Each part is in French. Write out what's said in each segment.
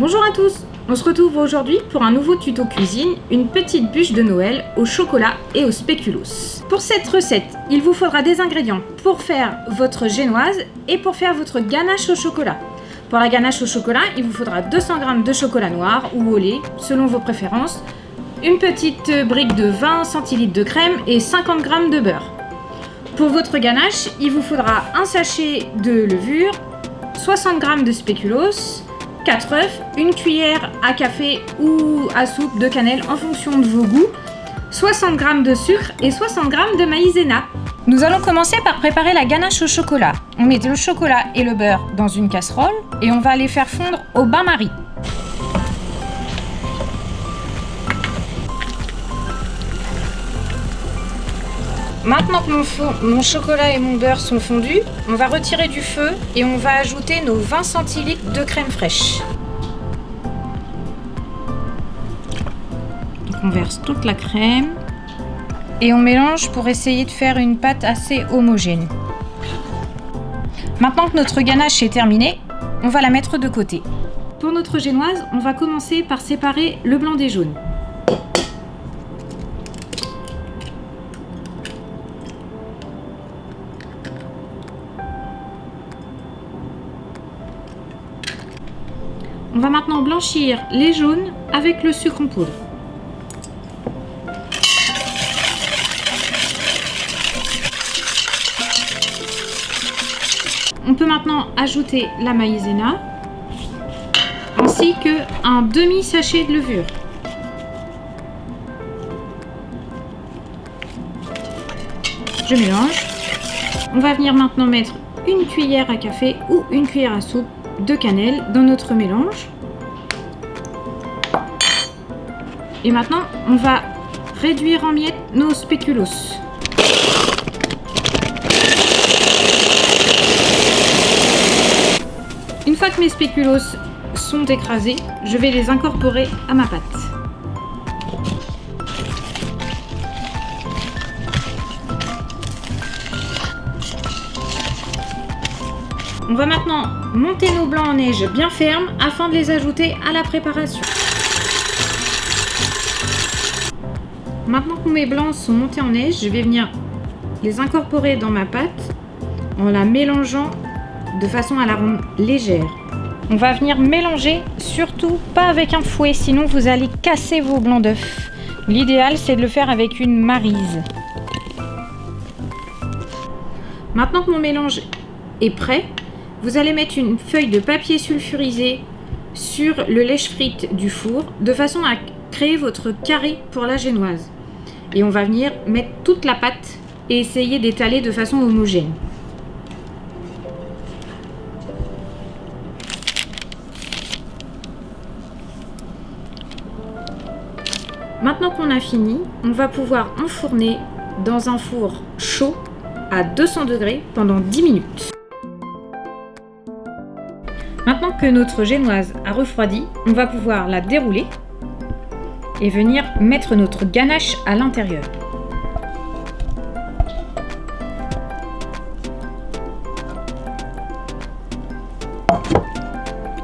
Bonjour à tous, on se retrouve aujourd'hui pour un nouveau tuto cuisine, une petite bûche de Noël au chocolat et au spéculoos. Pour cette recette, il vous faudra des ingrédients pour faire votre génoise et pour faire votre ganache au chocolat. Pour la ganache au chocolat, il vous faudra 200 g de chocolat noir ou au lait, selon vos préférences, une petite brique de 20 centilitres de crème et 50 g de beurre. Pour votre ganache, il vous faudra un sachet de levure, 60 g de spéculoos, 4 œufs, une cuillère à café ou à soupe de cannelle en fonction de vos goûts, 60 g de sucre et 60 g de maïzena. Nous allons commencer par préparer la ganache au chocolat. On met le chocolat et le beurre dans une casserole et on va les faire fondre au bain-marie. Maintenant que mon chocolat et mon beurre sont fondus, on va retirer du feu et on va ajouter nos 20 centilitres de crème fraîche. Donc on verse toute la crème et on mélange pour essayer de faire une pâte assez homogène. Maintenant que notre ganache est terminée, on va la mettre de côté. Pour notre génoise, on va commencer par séparer le blanc des jaunes. On va maintenant blanchir les jaunes avec le sucre en poudre. On peut maintenant ajouter la maïzena ainsi qu'un demi-sachet de levure. Je mélange. On va venir maintenant mettre une cuillère à café ou une cuillère à soupe de cannelle dans notre mélange. Et maintenant, on va réduire en miettes nos spéculoos. Une fois que mes spéculoos sont écrasés, je vais les incorporer à ma pâte. On va maintenant monter nos blancs en neige bien fermes afin de les ajouter à la préparation. Maintenant que mes blancs sont montés en neige, je vais venir les incorporer dans ma pâte en la mélangeant de façon à la rendre légère. On va venir mélanger, surtout pas avec un fouet, sinon vous allez casser vos blancs d'œufs. L'idéal, c'est de le faire avec une maryse. Maintenant que mon mélange est prêt, vous allez mettre une feuille de papier sulfurisé sur le lèche-frite du four de façon à créer votre carré pour la génoise. Et on va venir mettre toute la pâte et essayer d'étaler de façon homogène. Maintenant qu'on a fini, on va pouvoir enfourner dans un four chaud à 200 degrés pendant 10 minutes. Maintenant que notre génoise a refroidi, on va pouvoir la dérouler et venir mettre notre ganache à l'intérieur.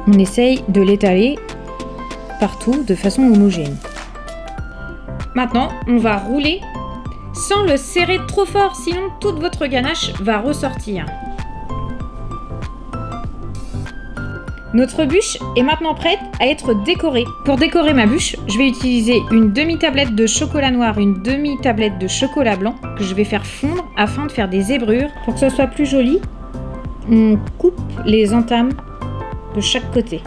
On essaye de l'étaler partout de façon homogène. Maintenant, on va rouler sans le serrer trop fort, sinon toute votre ganache va ressortir. Notre bûche est maintenant prête à être décorée. Pour décorer ma bûche, je vais utiliser une demi-tablette de chocolat noir, une demi-tablette de chocolat blanc que je vais faire fondre afin de faire des zébrures. Pour que ce soit plus joli, on coupe les entames de chaque côté.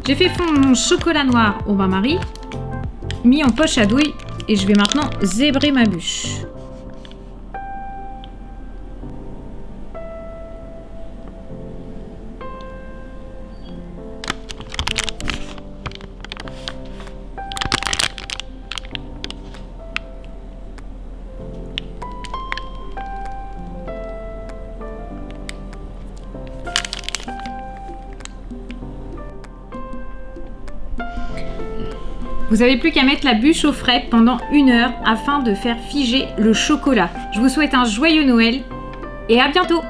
J'ai fait fondre mon chocolat noir au bain-marie, mis en poche à douille et je vais maintenant zébrer ma bûche. Vous n'avez plus qu'à mettre la bûche au frais pendant 1 heure afin de faire figer le chocolat. Je vous souhaite un joyeux Noël et à bientôt!